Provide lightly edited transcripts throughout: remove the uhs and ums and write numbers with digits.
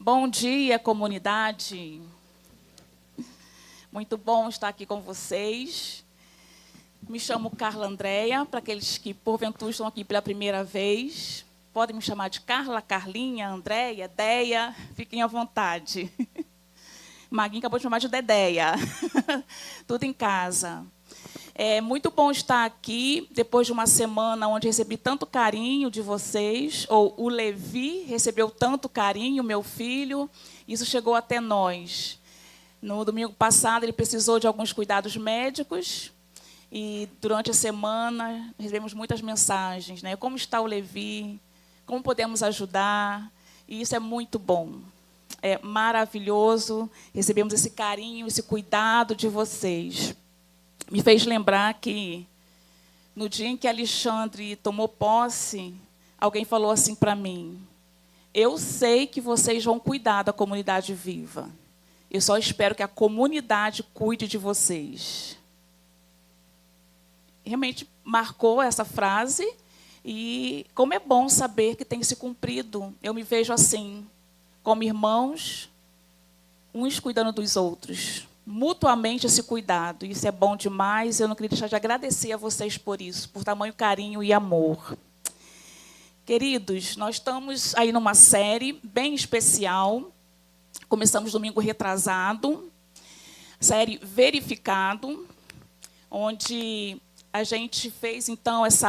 Bom dia, comunidade. Muito bom estar aqui com vocês. Me chamo Carla Andréia, para aqueles que, porventura, estão aqui pela primeira vez. Podem me chamar de Carla, Carlinha, Andréia, Deia, fiquem à vontade. Maguinho acabou de chamar de Dedéia. Tudo em casa. É muito bom estar aqui, depois de uma semana onde recebi tanto carinho de vocês, ou o Levi recebeu tanto carinho, meu filho, isso chegou até nós. No domingo passado, ele precisou de alguns cuidados médicos, e durante a semana recebemos muitas mensagens, né? Como está o Levi? Como podemos ajudar? E isso é muito bom. É maravilhoso, recebemos esse carinho, esse cuidado de vocês. Me fez lembrar que, no dia em que Alexandre tomou posse, alguém falou assim para mim: eu sei que vocês vão cuidar da comunidade viva. Eu só espero que a comunidade cuide de vocês. Realmente marcou essa frase, e como é bom saber que tem se cumprido. Eu me vejo assim, como irmãos, uns cuidando dos outros. Mutuamente esse cuidado. Isso é bom demais. Eu não queria deixar de agradecer a vocês por isso, por tamanho carinho e amor. Queridos, nós estamos aí numa série bem especial. Começamos domingo retrasado, série Verificado, onde a gente fez, então, esse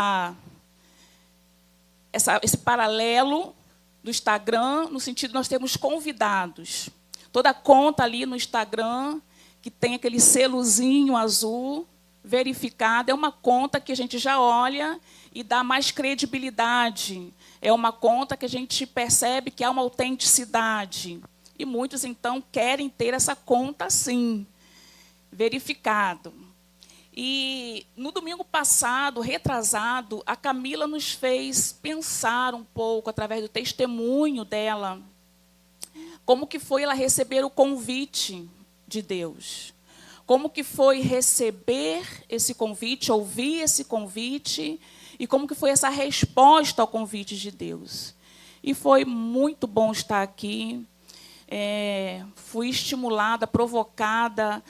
paralelo do Instagram, no sentido de nós temos convidados. Toda conta ali no Instagram, que tem aquele selozinho azul, verificado, é uma conta que a gente já olha e dá mais credibilidade. É uma conta que a gente percebe que há uma autenticidade. E muitos, então, querem ter essa conta assim, verificado. E no domingo passado, retrasado, a Camila nos fez pensar um pouco, através do testemunho dela, como que foi ela receber o convite de Deus. Como que foi receber esse convite, ouvir esse convite, e como que foi essa resposta ao convite de Deus. E foi muito bom estar aqui. Fui estimulada, provocada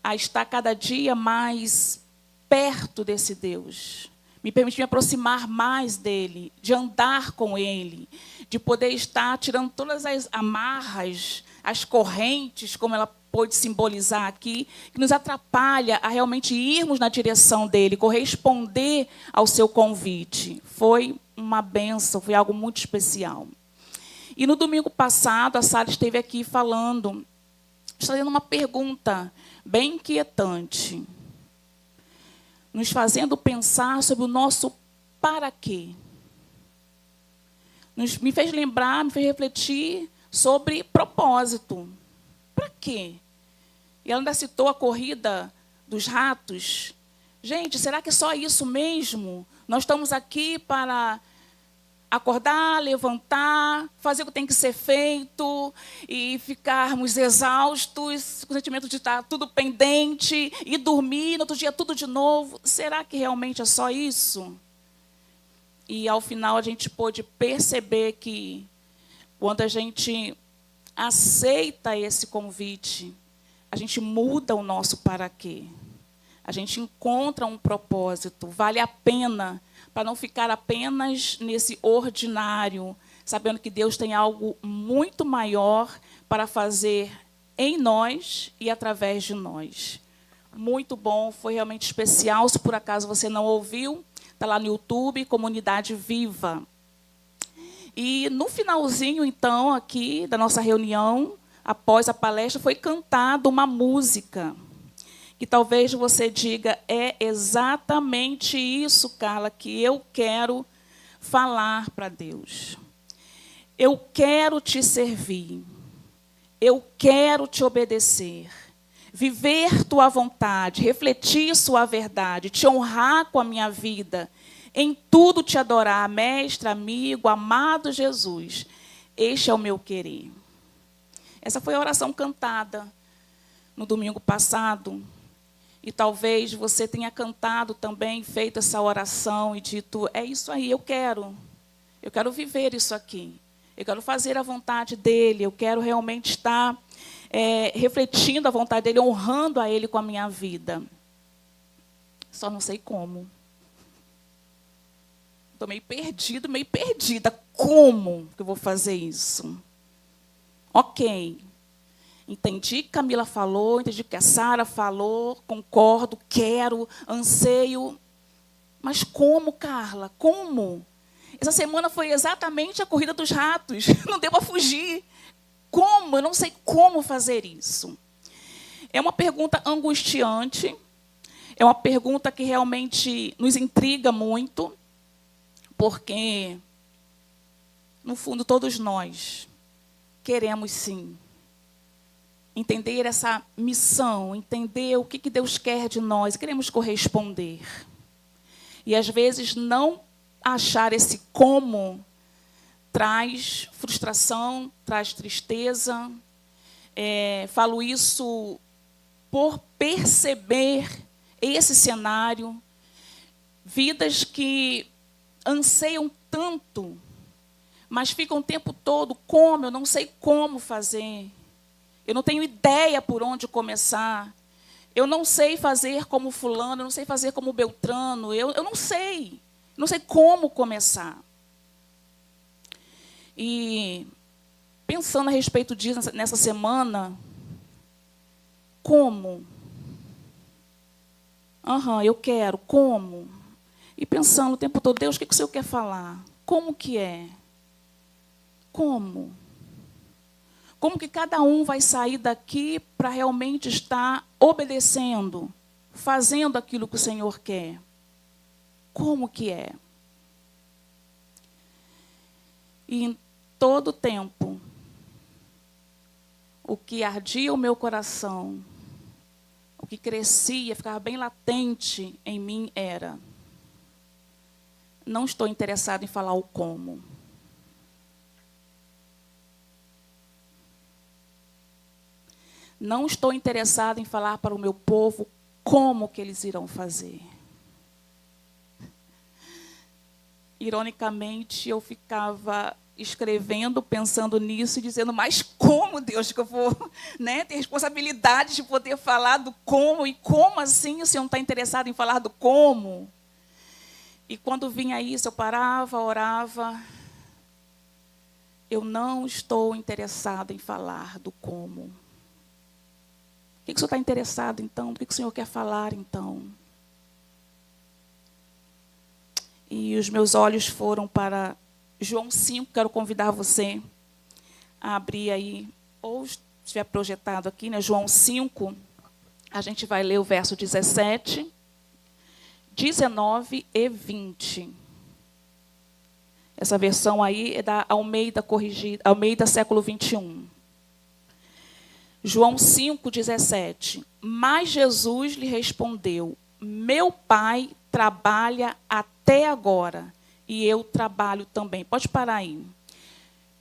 a estar cada dia mais perto desse Deus. Me permitiu me aproximar mais dele, de andar com ele, de poder estar tirando todas as amarras, as correntes, como ela pôde simbolizar aqui, que nos atrapalha a realmente irmos na direção dele, corresponder ao seu convite. Foi uma bênção, foi algo muito especial. E no domingo passado, a Sara esteve aqui falando, fazendo uma pergunta bem inquietante, nos fazendo pensar sobre o nosso para quê. Me fez lembrar, me fez refletir sobre propósito. Para quê? E ela ainda citou a corrida dos ratos. Gente, será que é só isso mesmo? Nós estamos aqui para acordar, levantar, fazer o que tem que ser feito e ficarmos exaustos, com o sentimento de estar tudo pendente e dormir, no outro dia tudo de novo. Será que realmente é só isso? E, ao final, a gente pôde perceber que, quando a gente aceita esse convite, a gente muda o nosso para quê. A gente encontra um propósito, vale a pena, para não ficar apenas nesse ordinário, sabendo que Deus tem algo muito maior para fazer em nós e através de nós. Muito bom, foi realmente especial. Se por acaso você não ouviu, está lá no YouTube, Comunidade Viva. E no finalzinho, então, aqui da nossa reunião, após a palestra, foi cantada uma música que talvez você diga: é exatamente isso, Carla, que eu quero falar para Deus. Eu quero te servir. Eu quero te obedecer. Viver tua vontade, refletir sua verdade, te honrar com a minha vida, em tudo te adorar, mestre, amigo, amado Jesus. Este é o meu querer. Essa foi a oração cantada no domingo passado. E talvez você tenha cantado também, feito essa oração e dito: é isso aí, eu quero viver isso aqui. eu quero fazer a vontade dele, eu quero realmente estar refletindo a vontade dele, honrando a ele com a minha vida. Só não sei como. Estou meio perdido, meio perdida. Como que eu vou fazer isso? Ok. Entendi que Camila falou, entendi que a Sara falou, concordo, quero, anseio. Mas como, Carla? Como? Essa semana foi exatamente a corrida dos ratos. Não deu para fugir. Como? Eu não sei como fazer isso. É uma pergunta angustiante. É uma pergunta que realmente nos intriga muito. Porque, no fundo, todos nós queremos, sim, entender essa missão, entender o que Deus quer de nós, queremos corresponder. E, às vezes, não achar esse como traz frustração, traz tristeza. Falo isso por perceber esse cenário. Vidas que anseiam tanto, mas ficam o tempo todo, como? Eu não sei como fazer. Eu não tenho ideia por onde começar. Eu não sei fazer como fulano, eu não sei fazer como Beltrano. Eu não sei. Não sei como começar. E, pensando a respeito disso nessa semana, como? Eu quero, como? E pensando o tempo todo, Deus, o que o Senhor quer falar? Como que é? Como? Como que cada um vai sair daqui para realmente estar obedecendo, fazendo aquilo que o Senhor quer? Como que é? E em todo o tempo, o que ardia o meu coração, o que crescia, ficava bem latente em mim era: não estou interessado em falar o como. Não estou interessado em falar para o meu povo como que eles irão fazer. Ironicamente, eu ficava escrevendo, pensando nisso e dizendo: mas como, Deus, que eu vou ter responsabilidade de poder falar do como? E como assim o Senhor não está interessado em falar do como? E quando vinha isso, eu parava, orava. Eu não estou interessado em falar do como. O que o Senhor está interessado, então? Do que o Senhor quer falar, então? E os meus olhos foram para João 5. Quero convidar você a abrir aí, ou estiver projetado aqui, João 5. A gente vai ler o verso 17, 19 e 20. Essa versão aí é da Almeida corrigida, Almeida século 21. João 5, 17. Mas Jesus lhe respondeu: meu Pai trabalha até agora, e eu trabalho também. Pode parar aí.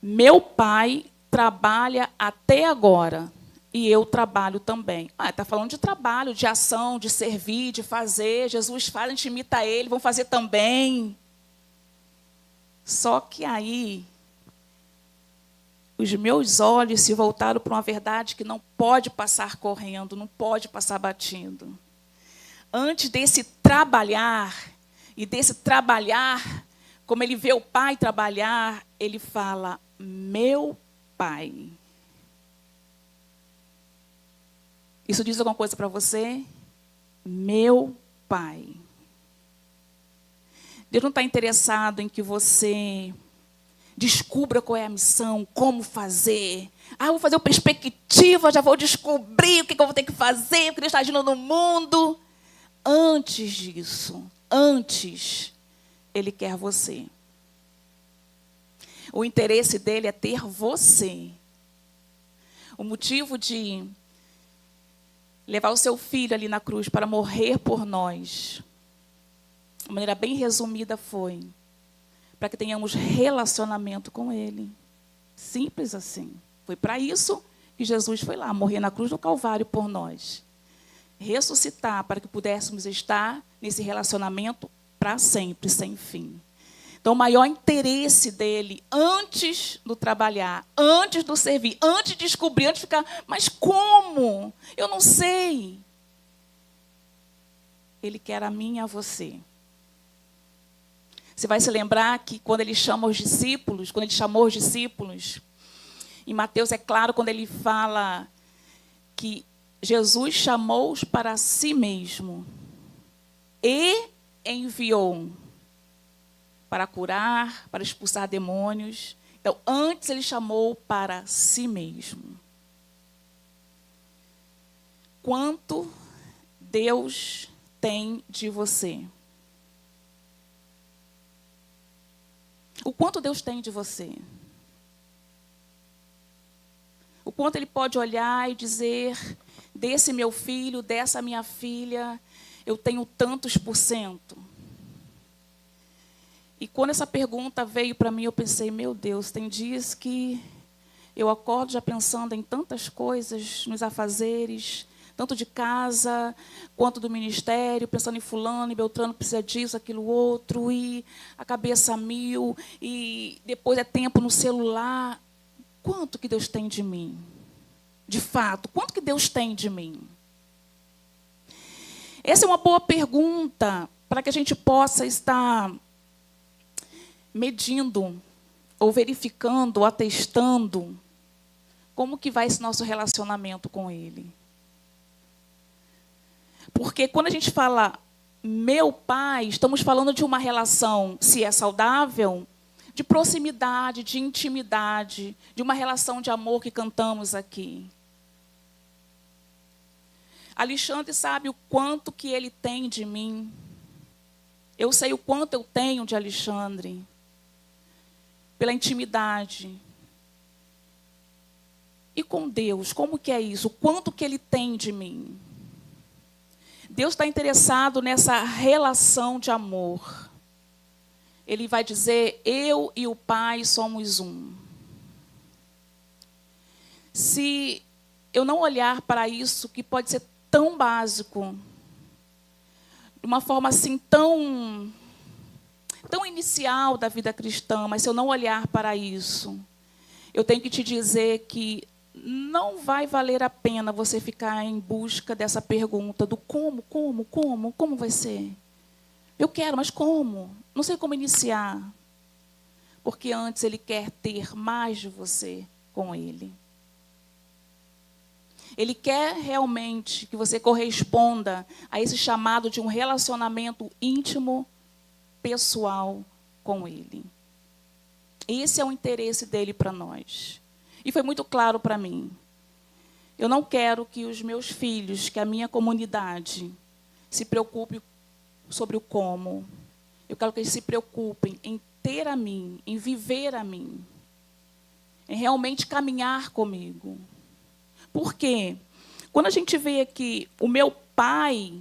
Meu Pai trabalha até agora, e eu trabalho também. Está falando de trabalho, de ação, de servir, de fazer. Jesus faz, a gente imita ele, vão fazer também. Só que aí, os meus olhos se voltaram para uma verdade que não pode passar correndo, não pode passar batindo. Antes desse trabalhar, e desse trabalhar, como ele vê o Pai trabalhar, ele fala: meu Pai. Isso diz alguma coisa para você? Meu Pai. Deus não está interessado em que você descubra qual é a missão, como fazer. Vou fazer uma perspectiva, já vou descobrir o que eu vou ter que fazer, o que Deus está agindo no mundo. Antes disso, Ele quer você. O interesse dele é ter você. O motivo de levar o seu filho ali na cruz para morrer por nós, de maneira bem resumida, foi para que tenhamos relacionamento com ele. Simples assim. Foi para isso que Jesus foi lá, morrer na cruz do Calvário por nós. Ressuscitar para que pudéssemos estar nesse relacionamento para sempre, sem fim. Então, o maior interesse dele, antes do trabalhar, antes do servir, antes de descobrir, antes de ficar, mas como? Eu não sei. Ele quer a mim e a você. Você vai se lembrar que quando ele chama os discípulos, quando ele chamou os discípulos, em Mateus é claro quando ele fala que Jesus chamou-os para si mesmo e enviou para curar, para expulsar demônios. Então, antes ele chamou para si mesmo. Quanto Deus tem de você? O quanto Deus tem de você? O quanto Ele pode olhar e dizer, desse meu filho, dessa minha filha, eu tenho tantos %. E quando essa pergunta veio para mim, eu pensei, meu Deus, tem dias que eu acordo já pensando em tantas coisas, nos afazeres, tanto de casa, quanto do ministério, pensando em fulano, e Beltrano precisa disso, aquilo outro, e a cabeça a mil, e depois é tempo no celular. Quanto que Deus tem de mim? De fato, quanto que Deus tem de mim? Essa é uma boa pergunta para que a gente possa estar medindo, ou verificando, ou atestando como que vai esse nosso relacionamento com Ele. Porque quando a gente fala meu pai, estamos falando de uma relação, se é saudável, de proximidade, de intimidade, de uma relação de amor que cantamos aqui. Alexandre sabe o quanto que ele tem de mim. Eu sei o quanto eu tenho de Alexandre. Pela intimidade. E com Deus, como que é isso? O quanto que Ele tem de mim? Deus está interessado nessa relação de amor. Ele vai dizer, eu e o Pai somos um. Se eu não olhar para isso, que pode ser tão básico, de uma forma assim tão inicial da vida cristã, mas se eu não olhar para isso, eu tenho que te dizer que não vai valer a pena você ficar em busca dessa pergunta do como vai ser? Eu quero, mas como? Não sei como iniciar. Porque antes Ele quer ter mais de você com Ele. Ele quer realmente que você corresponda a esse chamado de um relacionamento íntimo, pessoal com Ele. Esse é o interesse dele para nós. E foi muito claro para mim. Eu não quero que os meus filhos, que a minha comunidade, se preocupe sobre o como. Eu quero que eles se preocupem em ter a mim, em viver a mim, em realmente caminhar comigo. Por quê? Quando a gente vê aqui, o meu pai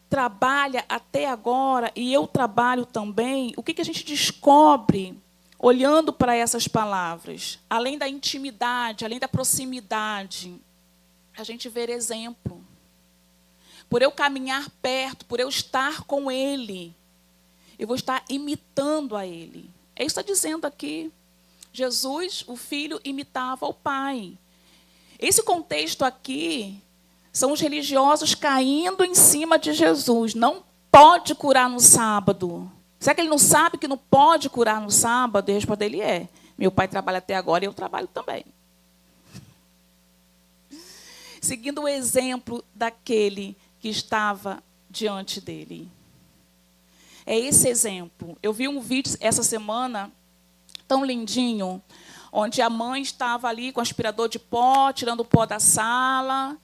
trabalha até agora e eu trabalho também, o que a gente descobre olhando para essas palavras? Além da intimidade, além da proximidade, a gente vê exemplo. Por eu caminhar perto, por eu estar com Ele, eu vou estar imitando a Ele. É isso que está dizendo aqui. Jesus, o Filho, imitava o Pai. Esse contexto aqui são os religiosos caindo em cima de Jesus. Não pode curar no sábado. Será que ele não sabe que não pode curar no sábado? E a resposta dele é, meu pai trabalha até agora e eu trabalho também. Seguindo o exemplo daquele que estava diante dele. É esse exemplo. Eu vi um vídeo essa semana, tão lindinho, onde a mãe estava ali com o aspirador de pó, tirando o pó da sala,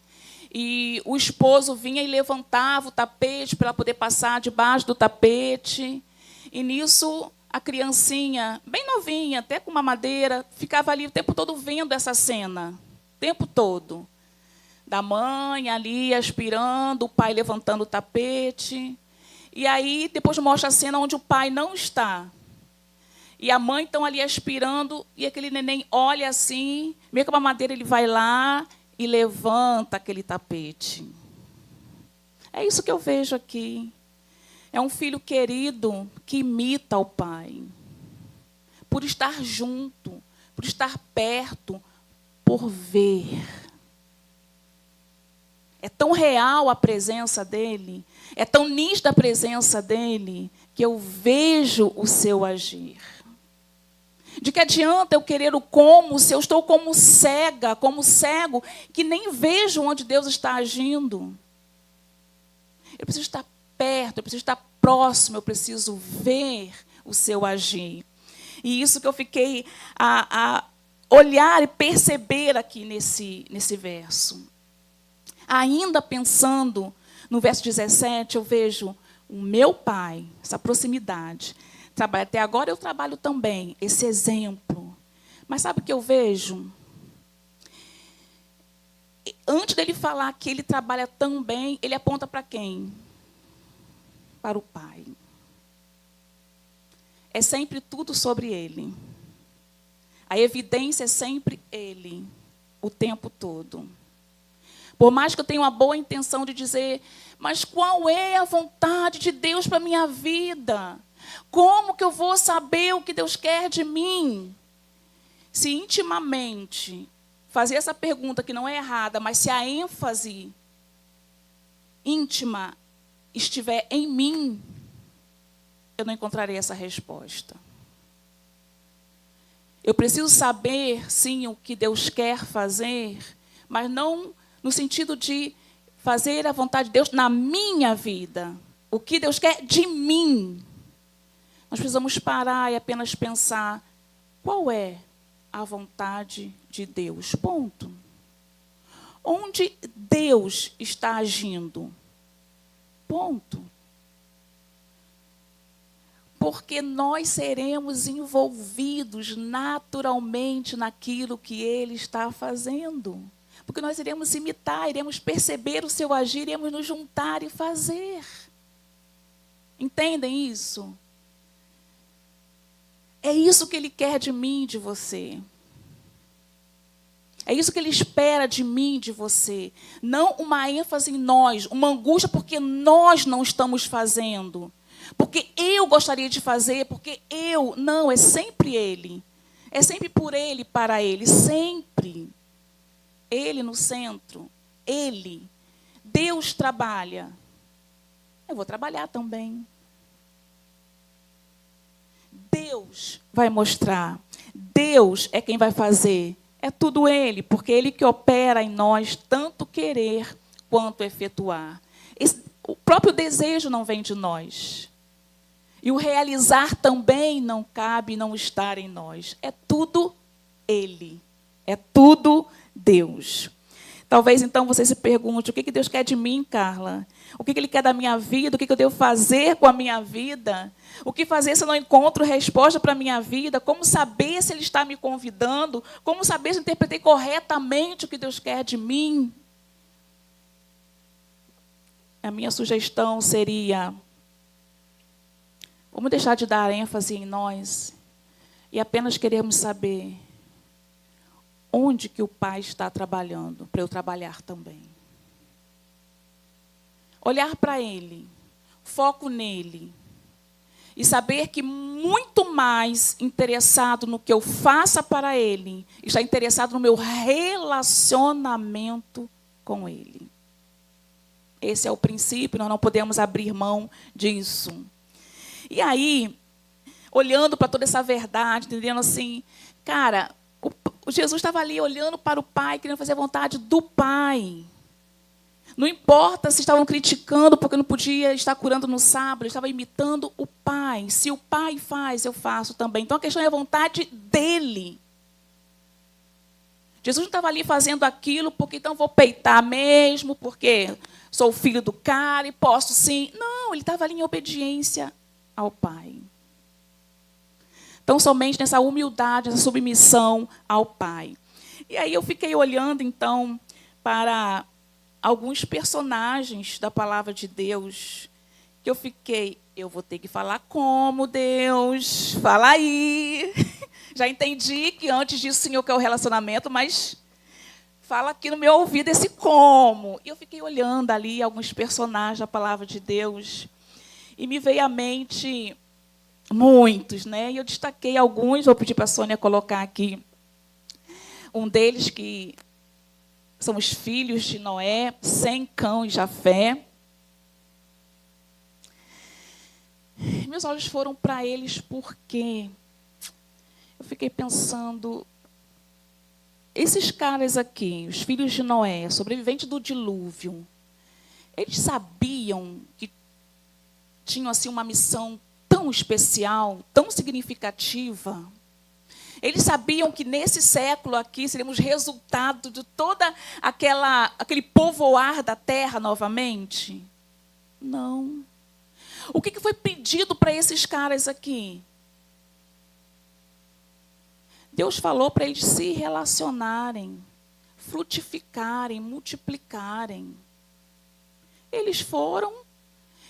e o esposo vinha e levantava o tapete para ela poder passar debaixo do tapete. E nisso, a criancinha, bem novinha, até com uma madeira, ficava ali o tempo todo vendo essa cena. O tempo todo. Da mãe ali aspirando, o pai levantando o tapete. E aí, depois mostra a cena onde o pai não está. E a mãe estão ali aspirando, e aquele neném olha assim, meio que uma madeira, ele vai lá e levanta aquele tapete. É isso que eu vejo aqui. É um filho querido que imita o pai. Por estar junto, por estar perto, por ver. É tão real a presença dele, é tão nítida a presença dele, que eu vejo o seu agir. De que adianta eu querer o como, se eu estou como cega, como cego, que nem vejo onde Deus está agindo? Eu preciso estar perto, eu preciso estar próximo, eu preciso ver o seu agir. E isso que eu fiquei a olhar e perceber aqui nesse verso. Ainda pensando no verso 17, eu vejo o meu pai, essa proximidade. Até agora eu trabalho também, esse exemplo. Mas sabe o que eu vejo? Antes dele falar que ele trabalha tão bem, ele aponta para quem? Para o pai. É sempre tudo sobre ele. A evidência é sempre ele, o tempo todo. Por mais que eu tenha uma boa intenção de dizer, mas qual é a vontade de Deus para a minha vida? Como que eu vou saber o que Deus quer de mim? Se intimamente fazer essa pergunta, que não é errada, mas se a ênfase íntima estiver em mim, eu não encontrarei essa resposta. Eu preciso saber, sim, o que Deus quer fazer, mas não no sentido de fazer a vontade de Deus na minha vida. O que Deus quer de mim. Nós precisamos parar e apenas pensar, qual é a vontade de Deus? Ponto. Onde Deus está agindo? Ponto. Porque nós seremos envolvidos naturalmente naquilo que Ele está fazendo. Porque nós iremos imitar, iremos perceber o seu agir, iremos nos juntar e fazer. Entendem isso? É isso que Ele quer de mim, de você. É isso que Ele espera de mim, de você. Não uma ênfase em nós, uma angústia porque nós não estamos fazendo. Porque eu gostaria de fazer, porque eu... Não, é sempre Ele. É sempre por Ele, para Ele, sempre. Ele no centro. Ele. Deus trabalha. Eu vou trabalhar também. Deus vai mostrar. Deus é quem vai fazer. É tudo Ele, porque é Ele que opera em nós tanto querer quanto efetuar. O próprio desejo não vem de nós. E o realizar também não cabe não estar em nós. É tudo Ele. É tudo Deus. Talvez, então, você se pergunte, o que Deus quer de mim, Carla? O que Ele quer da minha vida? O que eu devo fazer com a minha vida? O que fazer se eu não encontro resposta para a minha vida? Como saber se Ele está me convidando? Como saber se eu interpretei corretamente o que Deus quer de mim? A minha sugestão seria, vamos deixar de dar ênfase em nós e apenas queremos saber onde que o Pai está trabalhando, para eu trabalhar também. Olhar para Ele, foco nele, e saber que muito mais interessado no que eu faça para Ele, está interessado no meu relacionamento com Ele. Esse é o princípio, nós não podemos abrir mão disso. E aí, olhando para toda essa verdade, entendendo assim, cara, o Jesus estava ali olhando para o Pai, querendo fazer a vontade do Pai. Não importa se estavam criticando porque não podia estar curando no sábado, ele estava imitando o Pai. Se o Pai faz, eu faço também. Então a questão é a vontade dele. Jesus não estava ali fazendo aquilo porque então vou peitar mesmo, porque sou filho do cara e posso sim. Não, ele estava ali em obediência ao Pai. Então, somente nessa humildade, nessa submissão ao Pai. E aí eu fiquei olhando, então, para alguns personagens da palavra de Deus, que eu vou ter que falar como Deus, fala aí. Já entendi que antes disso o Senhor quer o relacionamento, mas fala aqui no meu ouvido esse como. E eu fiquei olhando ali alguns personagens da palavra de Deus. E me veio à mente muitos, né? E eu destaquei alguns, vou pedir para a Sônia colocar aqui. Um deles que são os filhos de Noé, Sem, Cão e Jafé. Meus olhos foram para eles porque eu fiquei pensando, esses caras aqui, os filhos de Noé, sobreviventes do dilúvio, eles sabiam que tinham assim uma missão tão especial, tão significativa. Eles sabiam que nesse século aqui seríamos resultado de toda aquele povoar da terra novamente? Não. O que foi pedido para esses caras aqui? Deus falou para eles se relacionarem, frutificarem, multiplicarem. Eles foram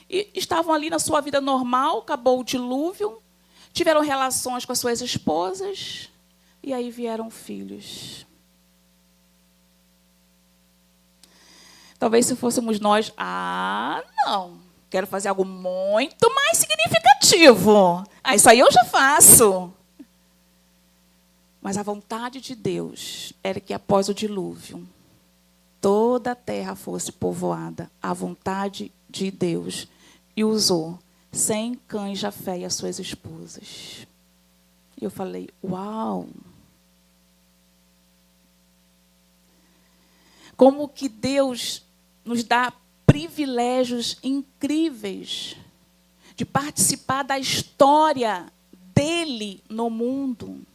e estavam ali na sua vida normal, acabou o dilúvio, tiveram relações com as suas esposas, e aí vieram filhos. Talvez se fôssemos nós, não, quero fazer algo muito mais significativo. Isso aí eu já faço. Mas a vontade de Deus era que após o dilúvio, toda a terra fosse povoada. A vontade de Deus. E usou Sem, Cã e Jafé e as suas esposas. E eu falei, uau! Como que Deus nos dá privilégios incríveis de participar da história dele no mundo.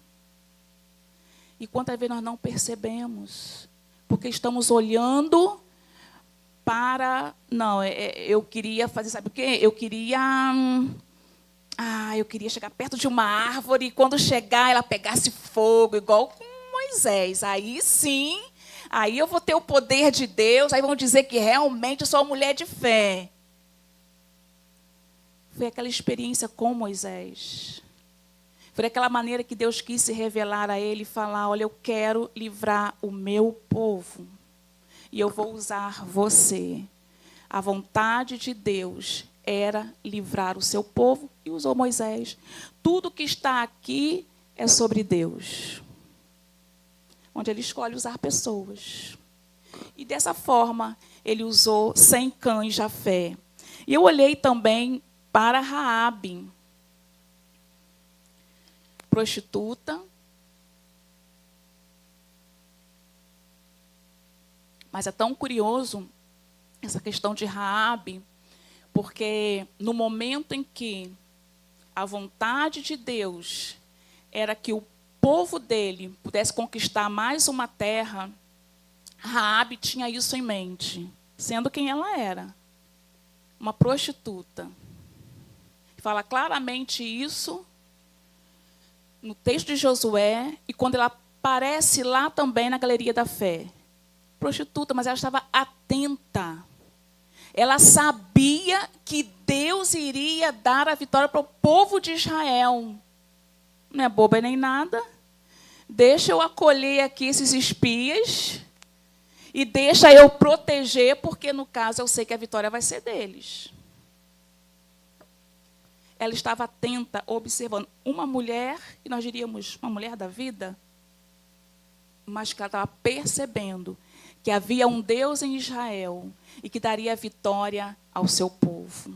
E quantas vezes nós não percebemos, porque estamos olhando para... Não, eu queria fazer, sabe o quê? Eu queria chegar perto de uma árvore e quando chegar ela pegasse fogo, igual com Moisés. Aí sim, aí eu vou ter o poder de Deus, aí vão dizer que realmente eu sou uma mulher de fé. Foi aquela experiência com Moisés. Foi aquela maneira que Deus quis se revelar a ele e falar, olha, eu quero livrar o meu povo. E eu vou usar você. A vontade de Deus era livrar o seu povo e usou Moisés. Tudo que está aqui é sobre Deus. Onde ele escolhe usar pessoas. E dessa forma, ele usou Sem, Cã e Jafé. E eu olhei também para Raabe, prostituta. Mas é tão curioso essa questão de Raabe, porque no momento em que a vontade de Deus era que o povo dele pudesse conquistar mais uma terra, Raabe tinha isso em mente, sendo quem ela era, uma prostituta. Fala claramente isso no texto de Josué e quando ela aparece lá também na Galeria da Fé. Prostituta, mas ela estava atenta. Ela sabia que Deus iria dar a vitória para o povo de Israel. Não é boba nem nada. Deixa eu acolher aqui esses espias e deixa eu proteger, porque no caso eu sei que a vitória vai ser deles. Ela estava atenta, observando. Uma mulher, que nós diríamos uma mulher da vida, mas que ela estava percebendo que havia um Deus em Israel e que daria vitória ao seu povo.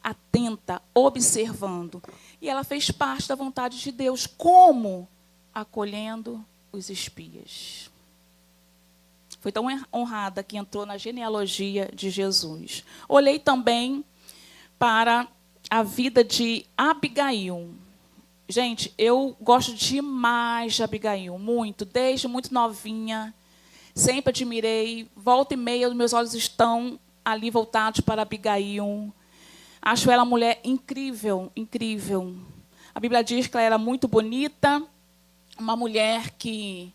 Atenta, observando. E ela fez parte da vontade de Deus. Como? Acolhendo os espias. Foi tão honrada que entrou na genealogia de Jesus. Olhei também para a vida de Abigail. Gente, eu gosto demais de Abigail, muito, desde muito novinha. Sempre admirei, volta e meia, os meus olhos estão ali voltados para Abigail. Acho ela uma mulher incrível, incrível. A Bíblia diz que ela era muito bonita, uma mulher que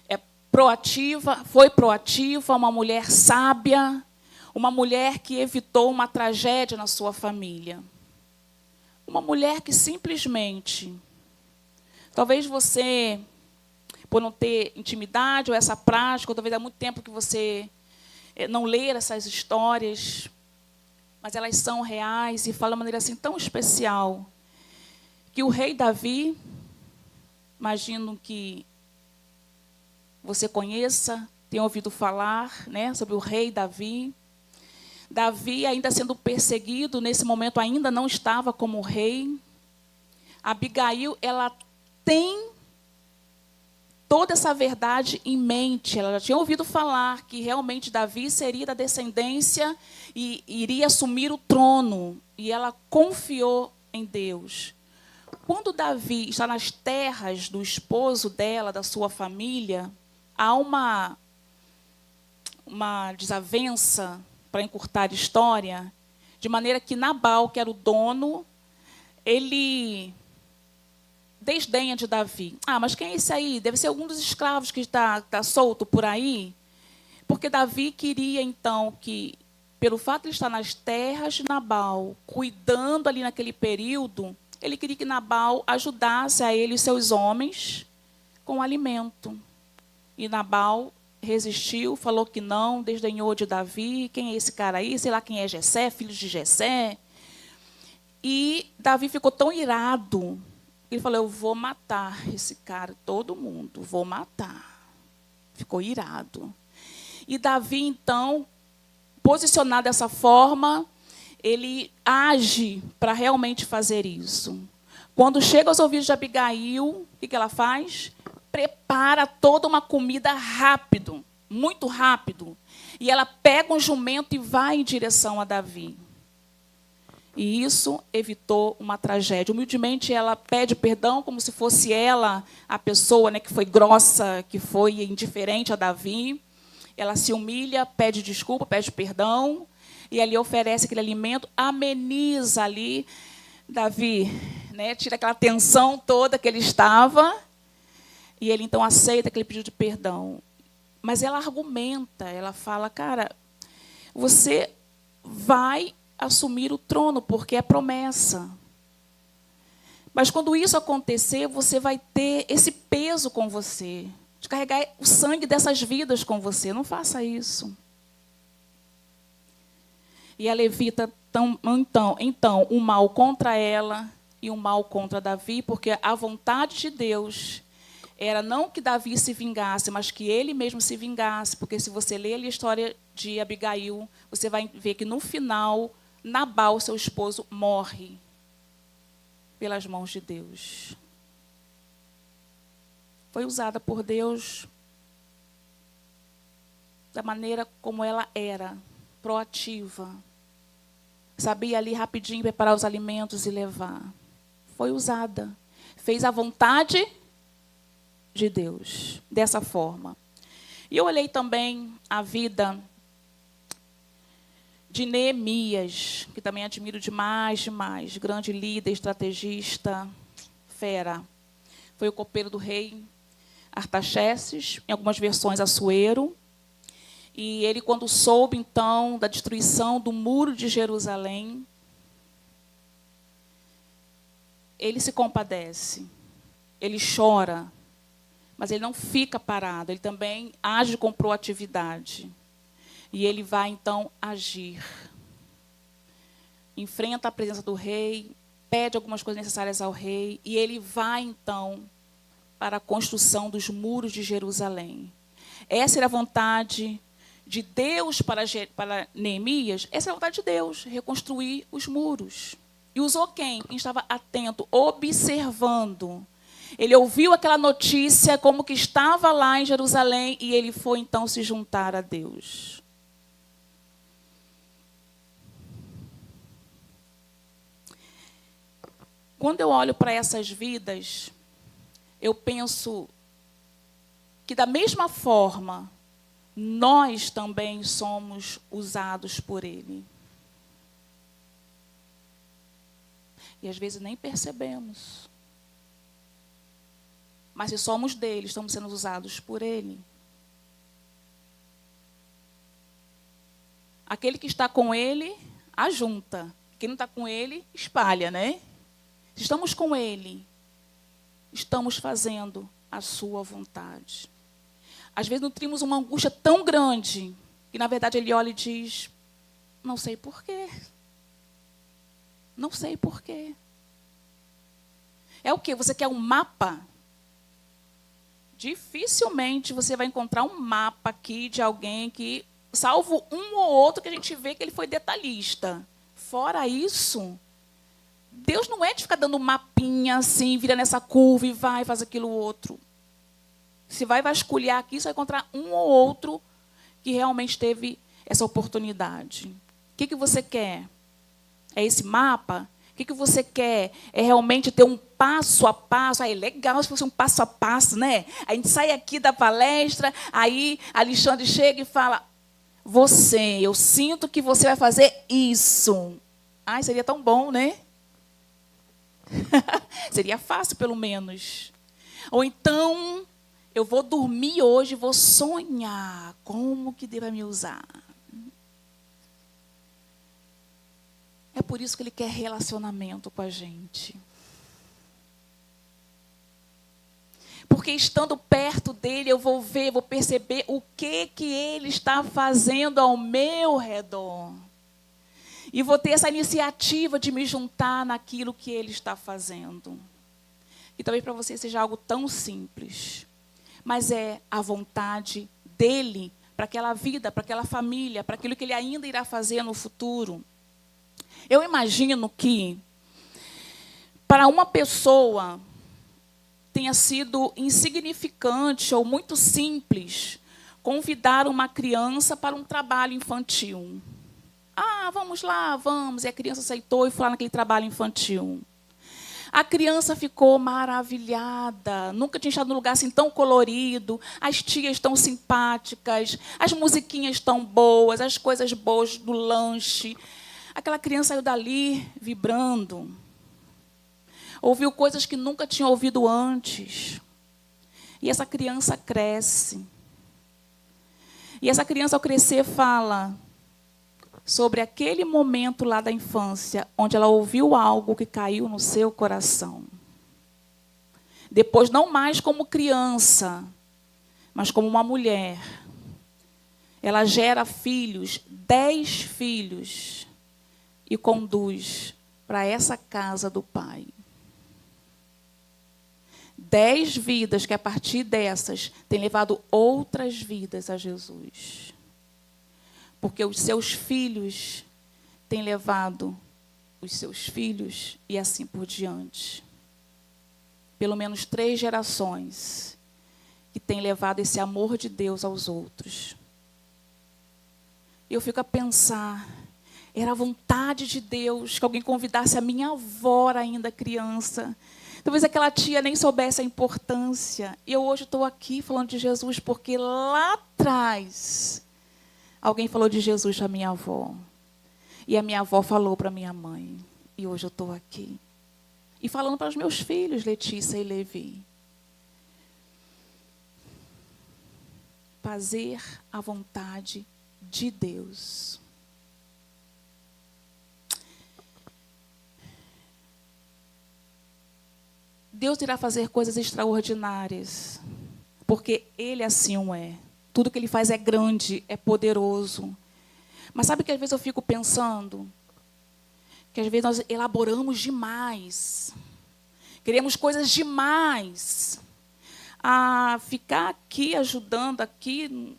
é proativa, foi proativa, uma mulher sábia, uma mulher que evitou uma tragédia na sua família. Uma mulher que simplesmente, talvez você, por não ter intimidade ou essa prática, ou talvez há muito tempo que você não ler essas histórias, mas elas são reais e falam de uma maneira assim tão especial, que o rei Davi, imagino que você conheça, tenha ouvido falar, né, sobre o rei Davi. Davi, ainda sendo perseguido, nesse momento ainda não estava como rei. Abigail, ela tem toda essa verdade em mente. Ela já tinha ouvido falar que realmente Davi seria da descendência e iria assumir o trono. E ela confiou em Deus. Quando Davi está nas terras do esposo dela, da sua família, há uma desavença, para encurtar a história, de maneira que Nabal, que era o dono, ele desdenha de Davi. Ah, mas quem é esse aí? Deve ser algum dos escravos que está solto por aí. Porque Davi queria, então, que, pelo fato de ele estar nas terras de Nabal, cuidando ali naquele período, ele queria que Nabal ajudasse a ele e seus homens com alimento. E Nabal resistiu, falou que não, desdenhou de Davi. Quem é esse cara aí? Sei lá quem é Jessé, filho de Jessé. E Davi ficou tão irado. Ele falou, eu vou matar esse cara, todo mundo, vou matar. Ficou irado. E Davi, então, posicionado dessa forma, ele age para realmente fazer isso. Quando chega aos ouvidos de Abigail, o que ela faz? Prepara toda uma comida rápido, muito rápido. E ela pega um jumento e vai em direção a Davi. E isso evitou uma tragédia. Humildemente, ela pede perdão, como se fosse ela a pessoa, né, que foi grossa, que foi indiferente a Davi. Ela se humilha, pede desculpa, pede perdão. E ali oferece aquele alimento, ameniza ali Davi, né, tira aquela tensão toda que ele estava. E ele, então, aceita aquele pedido de perdão. Mas ela argumenta, ela fala, cara, você vai assumir o trono, porque é promessa. Mas quando isso acontecer, você vai ter esse peso com você, de carregar o sangue dessas vidas com você. Não faça isso. E a levita, então, um mal contra ela e um mal contra Davi, porque a vontade de Deus era não que Davi se vingasse, mas que ele mesmo se vingasse. Porque se você ler ali a história de Abigail, você vai ver que no final, Nabal, seu esposo, morre pelas mãos de Deus. Foi usada por Deus da maneira como ela era, proativa. Sabia ali rapidinho preparar os alimentos e levar. Foi usada. Fez a vontade de Deus, dessa forma. E eu olhei também a vida de Neemias, que também admiro demais, grande líder, estrategista, fera. Foi o copeiro do rei Artaxerxes, em algumas versões Assuero. E ele, quando soube, então, da destruição do muro de Jerusalém, ele se compadece, ele chora, mas ele não fica parado, ele também age com proatividade. E ele vai, então, agir. Enfrenta a presença do rei, pede algumas coisas necessárias ao rei, e ele vai, então, para a construção dos muros de Jerusalém. Essa era a vontade de Deus para Neemias. Essa era a vontade de Deus, reconstruir os muros. E usou quem? Quem estava atento, observando. Ele ouviu aquela notícia como que estava lá em Jerusalém e ele foi, então, se juntar a Deus. Quando eu olho para essas vidas, eu penso que, da mesma forma, nós também somos usados por Ele. E, às vezes, nem percebemos. Mas se somos dele, estamos sendo usados por ele. Aquele que está com ele, ajunta. Quem não está com ele, espalha, né? Se estamos com ele, estamos fazendo a sua vontade. Às vezes nutrimos uma angústia tão grande, que na verdade ele olha e diz, não sei porquê. Não sei por quê. É o quê? Você quer um mapa? Dificilmente você vai encontrar um mapa aqui de alguém que, salvo um ou outro que a gente vê que ele foi detalhista. Fora isso, Deus não é de ficar dando um mapinha assim, vira nessa curva e vai, faz aquilo outro. Se vai vasculhar aqui, você vai encontrar um ou outro que realmente teve essa oportunidade. O que você quer? É esse mapa? O que você quer? É realmente ter um passo a passo? É legal se fosse um passo a passo, né? A gente sai aqui da palestra, aí Alexandre chega e fala, eu sinto que você vai fazer isso. Ai, seria tão bom, né? Seria fácil, pelo menos. Ou então, eu vou dormir hoje e vou sonhar como que Deus vai me usar. É por isso que Ele quer relacionamento com a gente. Porque estando perto dEle, eu vou ver, vou perceber o que Ele está fazendo ao meu redor. E vou ter essa iniciativa de me juntar naquilo que Ele está fazendo. E talvez para você seja algo tão simples. Mas é a vontade dEle para aquela vida, para aquela família, para aquilo que Ele ainda irá fazer no futuro. Eu imagino que, para uma pessoa, tenha sido insignificante ou muito simples convidar uma criança para um trabalho infantil. Ah, vamos lá, vamos. E a criança aceitou e foi lá naquele trabalho infantil. A criança ficou maravilhada. Nunca tinha estado num lugar assim tão colorido. As tias tão simpáticas. As musiquinhas tão boas. As coisas boas do lanche. Aquela criança saiu dali vibrando. Ouviu coisas que nunca tinha ouvido antes. E essa criança cresce. E essa criança, ao crescer, fala sobre aquele momento lá da infância, onde ela ouviu algo que caiu no seu coração. Depois, não mais como criança, mas como uma mulher. Ela gera filhos, 10 filhos, e conduz para essa casa do Pai. 10 vidas que, a partir dessas, têm levado outras vidas a Jesus. Porque os seus filhos têm levado os seus filhos e assim por diante. Pelo menos 3 gerações que têm levado esse amor de Deus aos outros. Eu fico a pensar, era a vontade de Deus que alguém convidasse a minha avó ainda criança. Talvez aquela tia nem soubesse a importância. E eu hoje estou aqui falando de Jesus porque lá atrás alguém falou de Jesus para minha avó. E a minha avó falou para minha mãe. E hoje eu estou aqui. E falando para os meus filhos, Letícia e Levi. Fazer a vontade de Deus. Deus irá fazer coisas extraordinárias. Porque Ele assim o é. Tudo que Ele faz é grande, é poderoso. Mas sabe que às vezes eu fico pensando? Que às vezes nós elaboramos demais. Queremos coisas demais. A ficar aqui, ajudando aqui,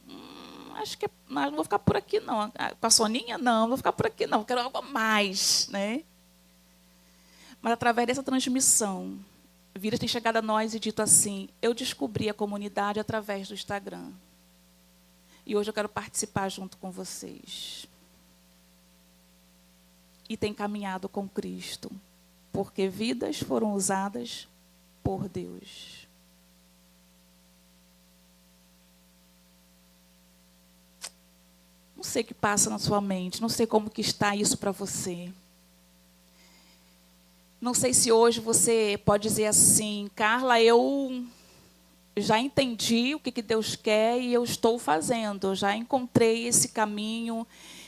acho que não vou ficar por aqui não. Com a Soninha, não vou ficar por aqui não. Quero algo a mais, né? Mas através dessa transmissão, vidas têm chegado a nós e dito assim, eu descobri a comunidade através do Instagram. E hoje eu quero participar junto com vocês. E tem caminhado com Cristo. Porque vidas foram usadas por Deus. Não sei o que passa na sua mente. Não sei como que está isso para você. Não sei se hoje você pode dizer assim, Carla, eu já entendi o que Deus quer e eu estou fazendo. Eu já encontrei esse caminho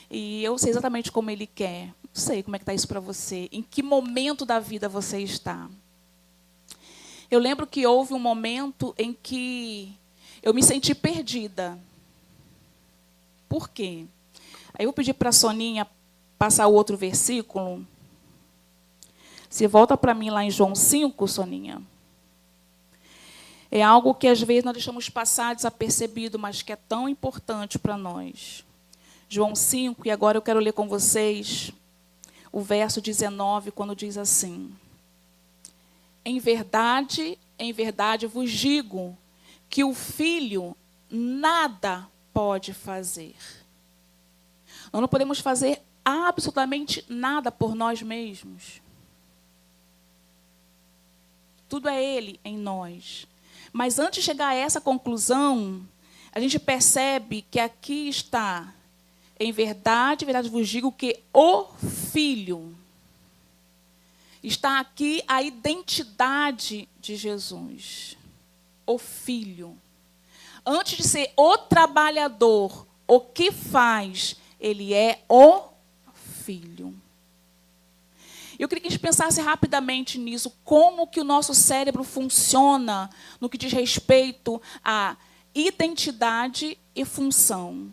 e eu sei exatamente como Ele quer. Não sei como é que está isso para você. Em que momento da vida você está? Eu lembro que houve um momento em que eu me senti perdida. Por quê? Aí eu pedi para a Soninha passar o outro versículo. Você volta para mim lá em João 5, Soninha. É algo que às vezes nós deixamos passar desapercebido, mas que é tão importante para nós. João 5, e agora eu quero ler com vocês o verso 19, quando diz assim: em verdade vos digo que o Filho nada pode fazer. Nós não podemos fazer absolutamente nada por nós mesmos. Tudo é Ele em nós. Mas antes de chegar a essa conclusão, a gente percebe que aqui está, em verdade vos digo que o Filho. Está aqui a identidade de Jesus. O Filho. Antes de ser o trabalhador, o que faz, ele é o Filho. Eu queria que a gente pensasse rapidamente nisso, como que o nosso cérebro funciona no que diz respeito à identidade e função.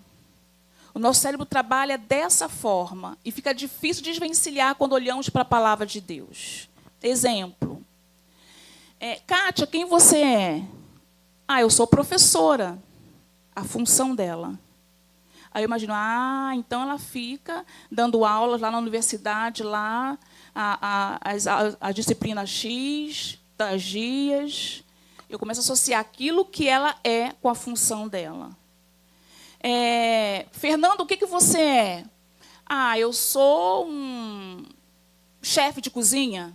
O nosso cérebro trabalha dessa forma e fica difícil desvencilhar quando olhamos para a palavra de Deus. Exemplo. Kátia, quem você é? Eu sou professora. A função dela. Aí eu imagino, então ela fica dando aulas lá na universidade, lá, a disciplina X, das dias. Eu começo a associar aquilo que ela é com a função dela. Fernando, o que você é? Eu sou um chefe de cozinha.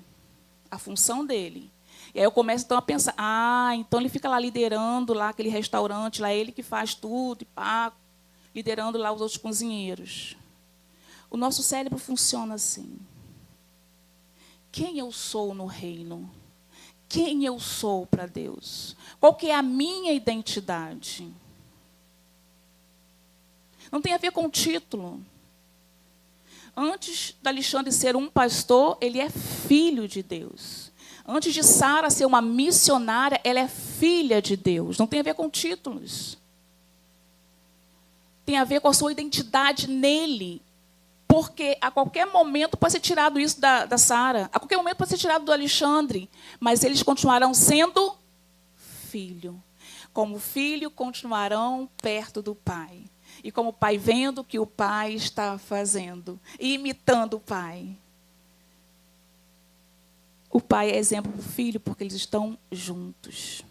A função dele. E aí eu começo então a pensar, então ele fica lá liderando lá aquele restaurante, lá ele que faz tudo, e pá, liderando lá os outros cozinheiros. O nosso cérebro funciona assim. Quem eu sou no reino? Quem eu sou para Deus? Qual que é a minha identidade? Não tem a ver com o título. Antes de Alexandre ser um pastor, ele é filho de Deus. Antes de Sara ser uma missionária, ela é filha de Deus. Não tem a ver com títulos. Tem a ver com a sua identidade nele. Porque a qualquer momento pode ser tirado isso da Sara. A qualquer momento pode ser tirado do Alexandre. Mas eles continuarão sendo filho. Como filho, continuarão perto do pai. E como pai, vendo o que o pai está fazendo. E imitando o pai. O pai é exemplo do filho porque eles estão juntos.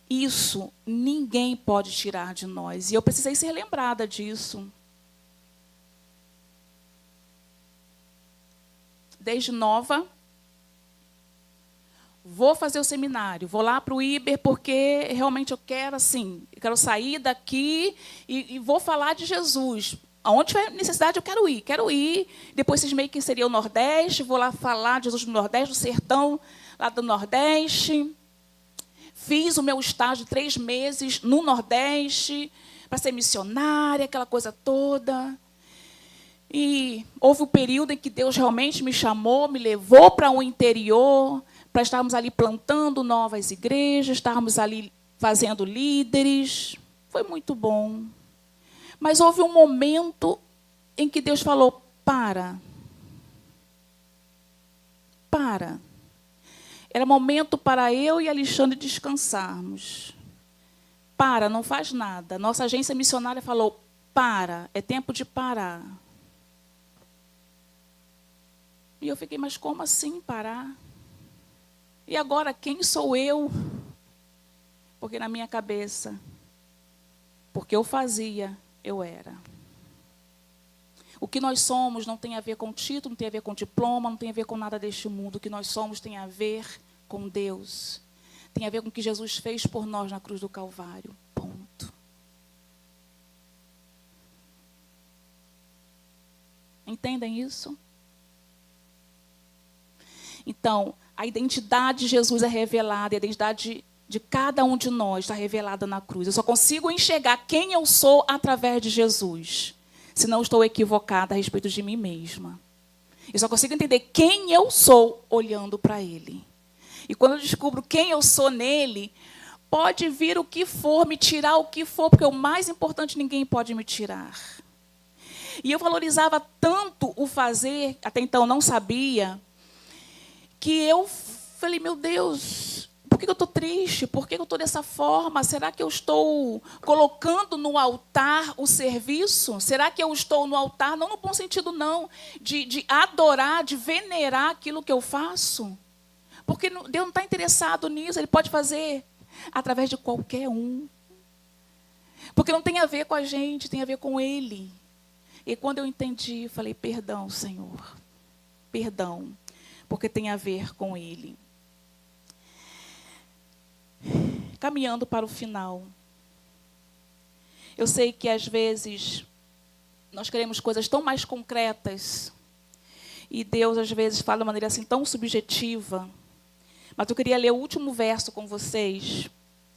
Isso ninguém pode tirar de nós. E eu precisei ser lembrada disso. Desde nova, vou fazer o seminário, vou lá para o Iber porque realmente eu quero sair daqui e vou falar de Jesus. Aonde tiver necessidade, eu quero ir. Depois vocês meio que seria o Nordeste, vou lá falar de Jesus no Nordeste, do sertão lá do Nordeste. Fiz o meu estágio de 3 meses no Nordeste, para ser missionária, aquela coisa toda. E houve um período em que Deus realmente me chamou, me levou para o interior, para estarmos ali plantando novas igrejas, estarmos ali fazendo líderes. Foi muito bom. Mas houve um momento em que Deus falou, para. Era momento para eu e Alexandre descansarmos. Não faz nada. Nossa agência missionária falou, é tempo de parar. E eu fiquei, mas como assim parar? E agora, quem sou eu? Porque na minha cabeça, porque eu fazia, eu era. O que nós somos não tem a ver com título, não tem a ver com diploma, não tem a ver com nada deste mundo. O que nós somos tem a ver com Deus. Tem a ver com o que Jesus fez por nós na cruz do Calvário. Ponto. Entendem isso? Então, a identidade de Jesus é revelada, a identidade de cada um de nós está revelada na cruz. Eu só consigo enxergar quem eu sou através de Jesus, se não estou equivocada a respeito de mim mesma. Eu só consigo entender quem eu sou olhando para Ele. E quando eu descubro quem eu sou nele, pode vir o que for, me tirar o que for, porque o mais importante ninguém pode me tirar. E eu valorizava tanto o fazer, até então não sabia, que eu falei, meu Deus, por que eu estou triste? Por que eu estou dessa forma? Será que eu estou colocando no altar o serviço? Será que eu estou no altar, não no bom sentido, não, de adorar, de venerar aquilo que eu faço? Porque Deus não está interessado nisso, Ele pode fazer através de qualquer um. Porque não tem a ver com a gente, tem a ver com Ele. E quando eu entendi, falei, perdão, Senhor. Perdão, porque tem a ver com Ele. Caminhando para o final. Eu sei que, às vezes, nós queremos coisas tão mais concretas. E Deus, às vezes, fala de uma maneira assim tão subjetiva. Mas eu queria ler o último verso com vocês,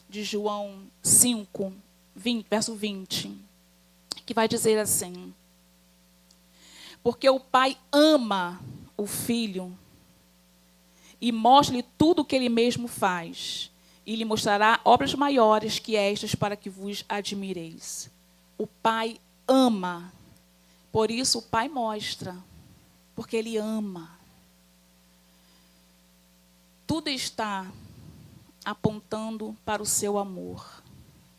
de João 5, verso 20, que vai dizer assim: porque o Pai ama o Filho e mostra-lhe tudo o que Ele mesmo faz, e lhe mostrará obras maiores que estas para que vos admireis. O Pai ama, por isso o Pai mostra, porque Ele ama. Tudo está apontando para o seu amor.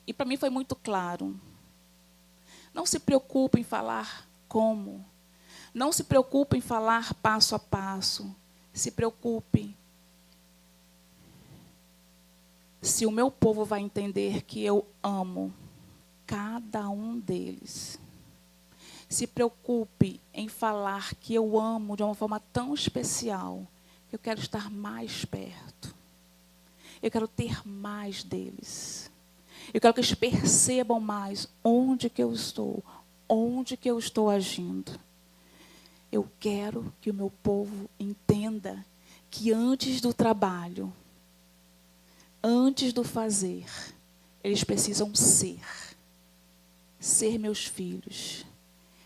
E para mim foi muito claro. Não se preocupe em falar como. Não se preocupe em falar passo a passo. Se preocupe se o meu povo vai entender que eu amo cada um deles. Se preocupe em falar que eu amo de uma forma tão especial. Eu quero estar mais perto. Eu quero ter mais deles. Eu quero que eles percebam mais onde que eu estou, onde que eu estou agindo. Eu quero que o meu povo entenda que antes do trabalho, antes do fazer, eles precisam ser meus filhos,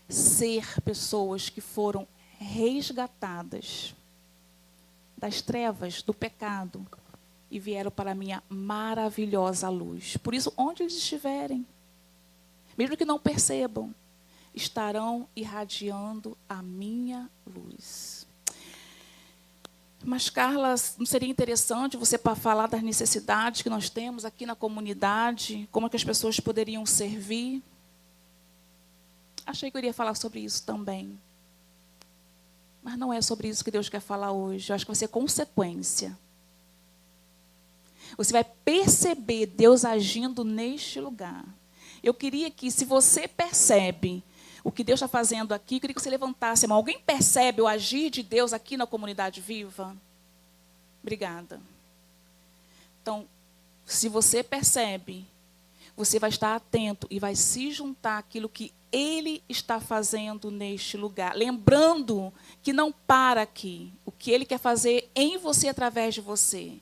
ser pessoas que foram resgatadas das trevas, do pecado, e vieram para a minha maravilhosa luz. Por isso, onde eles estiverem, mesmo que não percebam, estarão irradiando a minha luz. Mas, Carla, não seria interessante você falar das necessidades que nós temos aqui na comunidade, como é que as pessoas poderiam servir? Achei que eu iria falar sobre isso também. Mas não é sobre isso que Deus quer falar hoje. Eu acho que vai ser consequência. Você vai perceber Deus agindo neste lugar. Eu queria que, se você percebe o que Deus está fazendo aqui, eu queria que você levantasse a mão. Alguém percebe o agir de Deus aqui na comunidade viva? Obrigada. Então, se você percebe, você vai estar atento e vai se juntar àquilo que Ele está fazendo neste lugar. Lembrando que não para aqui. O que Ele quer fazer em você, através de você.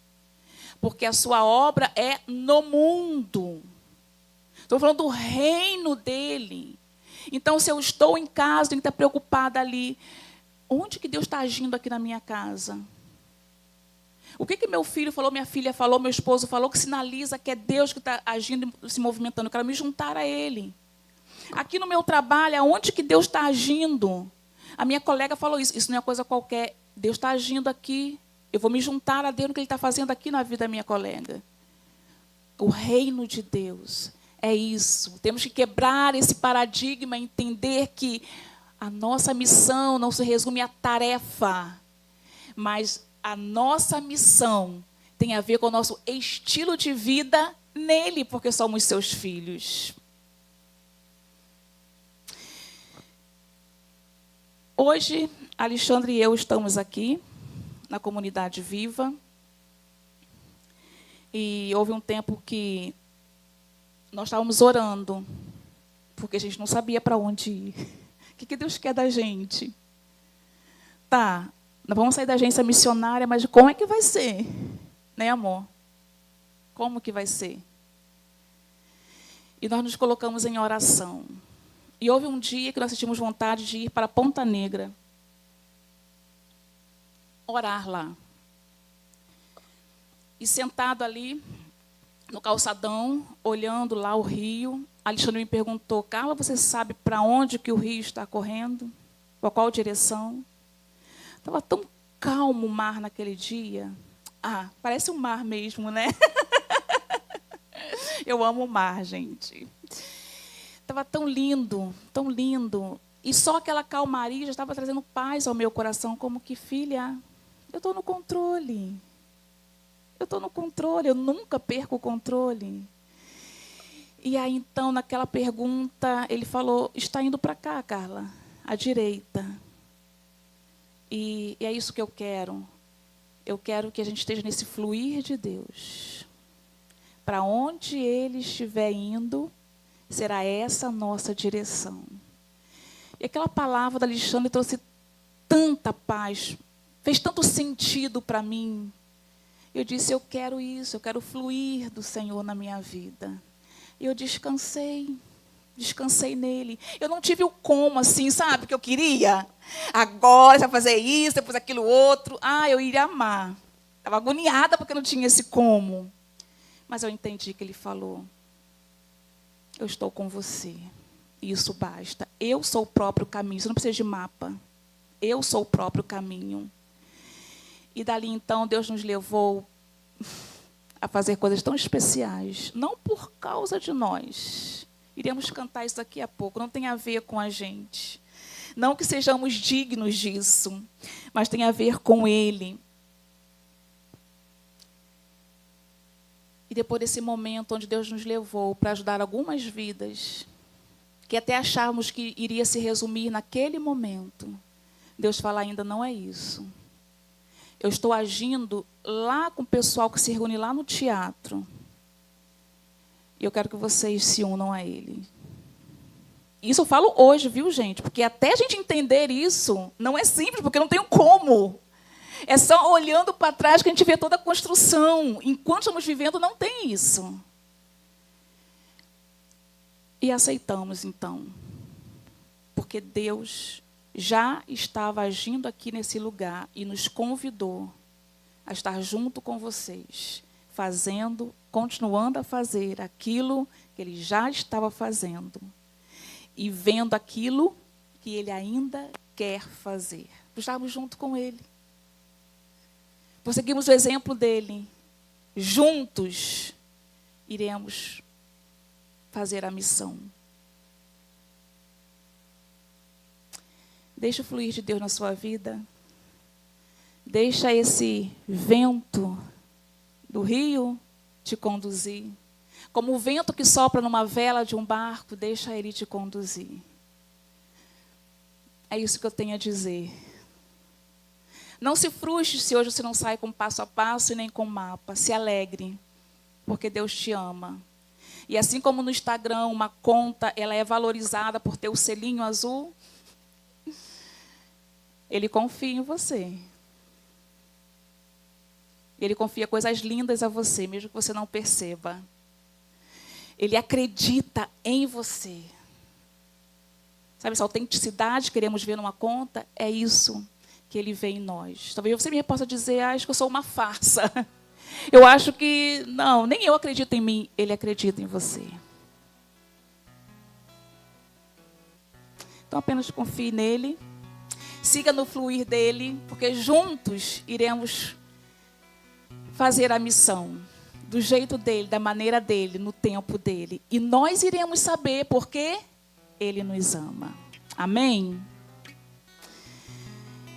Porque a sua obra é no mundo. Estou falando do reino dEle. Então, se eu estou em casa, tenho que estar preocupada ali. Onde que Deus está agindo aqui na minha casa? O que meu filho falou, minha filha falou, meu esposo falou, que sinaliza que é Deus que está agindo e se movimentando. Eu quero me juntar a Ele. Aqui no meu trabalho, aonde que Deus está agindo? A minha colega falou isso. Isso não é coisa qualquer. Deus está agindo aqui. Eu vou me juntar a Deus no que Ele está fazendo aqui na vida da minha colega. O reino de Deus é isso. Temos que quebrar esse paradigma, entender que a nossa missão não se resume à tarefa, mas a nossa missão tem a ver com o nosso estilo de vida nele, porque somos seus filhos. Hoje, Alexandre e eu estamos aqui, na comunidade viva, e houve um tempo que nós estávamos orando, porque a gente não sabia para onde ir. O que Deus quer da gente? Tá, nós vamos sair da agência missionária, mas como é que vai ser? Né, amor? Como que vai ser? E nós nos colocamos em oração. E houve um dia que nós sentimos vontade de ir para Ponta Negra. Orar lá. E sentado ali, no calçadão, olhando lá o rio, Alexandre me perguntou: Carla, você sabe para onde que o rio está correndo? Para qual direção? Estava tão calmo o mar naquele dia. Ah, parece um mar mesmo, né? Eu amo o mar, gente. Estava tão lindo, tão lindo. E só aquela calmaria já estava trazendo paz ao meu coração, como que, filha, eu estou no controle. Eu estou no controle, eu nunca perco o controle. E aí, então, naquela pergunta, ele falou, está indo para cá, Carla, à direita. E é isso que eu quero. Eu quero que a gente esteja nesse fluir de Deus. Para onde Ele estiver indo, será essa a nossa direção. E aquela palavra da Alexandre trouxe tanta paz, fez tanto sentido para mim. Eu disse, eu quero isso, eu quero fluir do Senhor na minha vida. E eu descansei nele. Eu não tive o como, assim, sabe, que eu queria. Agora, você vai fazer isso, depois aquilo outro. Ah, eu iria amar. Estava agoniada porque não tinha esse como. Mas eu entendi que ele falou, eu estou com você. Isso basta. Eu sou o próprio caminho. Você não precisa de mapa. Eu sou o próprio caminho. E dali, então, Deus nos levou a fazer coisas tão especiais. Não por causa de nós. Iremos cantar isso daqui a pouco. Não tem a ver com a gente. Não que sejamos dignos disso. Mas tem a ver com Ele. E depois desse momento onde Deus nos levou para ajudar algumas vidas, que até achávamos que iria se resumir naquele momento, Deus fala, ainda não é isso. Eu estou agindo lá com o pessoal que se reúne lá no teatro. E eu quero que vocês se unam a Ele. Isso eu falo hoje, viu, gente? Porque até a gente entender isso, não é simples, porque não tem como. É só olhando para trás que a gente vê toda a construção. Enquanto estamos vivendo, não tem isso. E aceitamos, então. Porque Deus já estava agindo aqui nesse lugar e nos convidou a estar junto com vocês, fazendo, continuando a fazer aquilo que Ele já estava fazendo e vendo aquilo que Ele ainda quer fazer. Estávamos junto com Ele. Seguimos o exemplo dele. Juntos iremos fazer a missão. Deixa o fluir de Deus na sua vida. Deixa esse vento do rio te conduzir. Como o vento que sopra numa vela de um barco, deixa ele te conduzir. É isso que eu tenho a dizer. Não se frustre se hoje você não sai com passo a passo e nem com mapa. Se alegre, porque Deus te ama. E assim como no Instagram uma conta ela é valorizada por ter o selinho azul, Ele confia em você. Ele confia coisas lindas a você, mesmo que você não perceba. Ele acredita em você. Sabe essa autenticidade que queremos ver numa conta? É isso que Ele vê em nós. Talvez você me possa dizer, acho que eu sou uma farsa. Eu acho que, não, nem eu acredito em mim, Ele acredita em você. Então apenas confie nele, siga no fluir dele, porque juntos iremos fazer a missão, do jeito dele, da maneira dele, no tempo dele. E nós iremos saber porque Ele nos ama. Amém?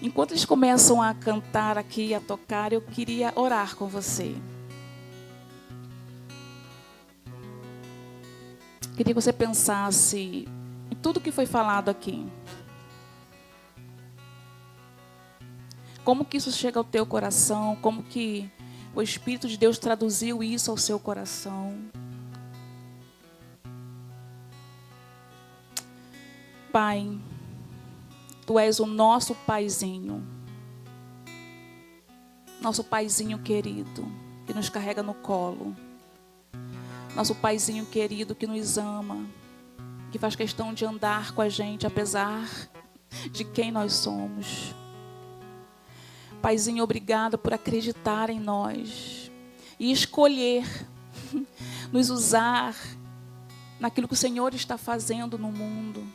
Enquanto eles começam a cantar aqui, a tocar, eu queria orar com você. Queria que você pensasse em tudo que foi falado aqui. Como que isso chega ao teu coração? Como que o Espírito de Deus traduziu isso ao seu coração? Pai, Tu és o nosso paizinho. Nosso paizinho querido, que nos carrega no colo. Nosso paizinho querido que nos ama, que faz questão de andar com a gente, apesar de quem nós somos. Paizinho, obrigado por acreditar em nós e escolher nos usar naquilo que o Senhor está fazendo no mundo.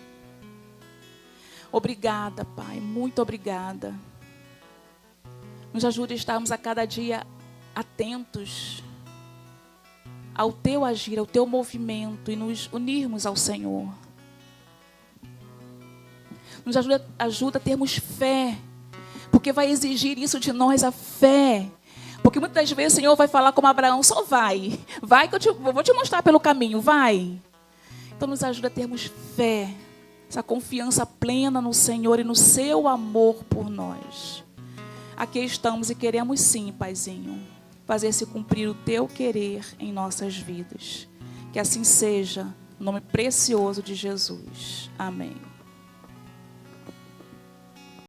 Obrigada, Pai, muito obrigada. Nos ajude a estarmos a cada dia atentos ao teu agir, ao teu movimento e nos unirmos ao Senhor. Nos ajuda a termos fé, porque vai exigir isso de nós, a fé. Porque muitas das vezes o Senhor vai falar como Abraão, só vai. Vai que eu vou te mostrar pelo caminho, vai. Então nos ajuda a termos fé, essa confiança plena no Senhor e no seu amor por nós. Aqui estamos e queremos sim, Paizinho, fazer-se cumprir o teu querer em nossas vidas. Que assim seja, no nome precioso de Jesus. Amém.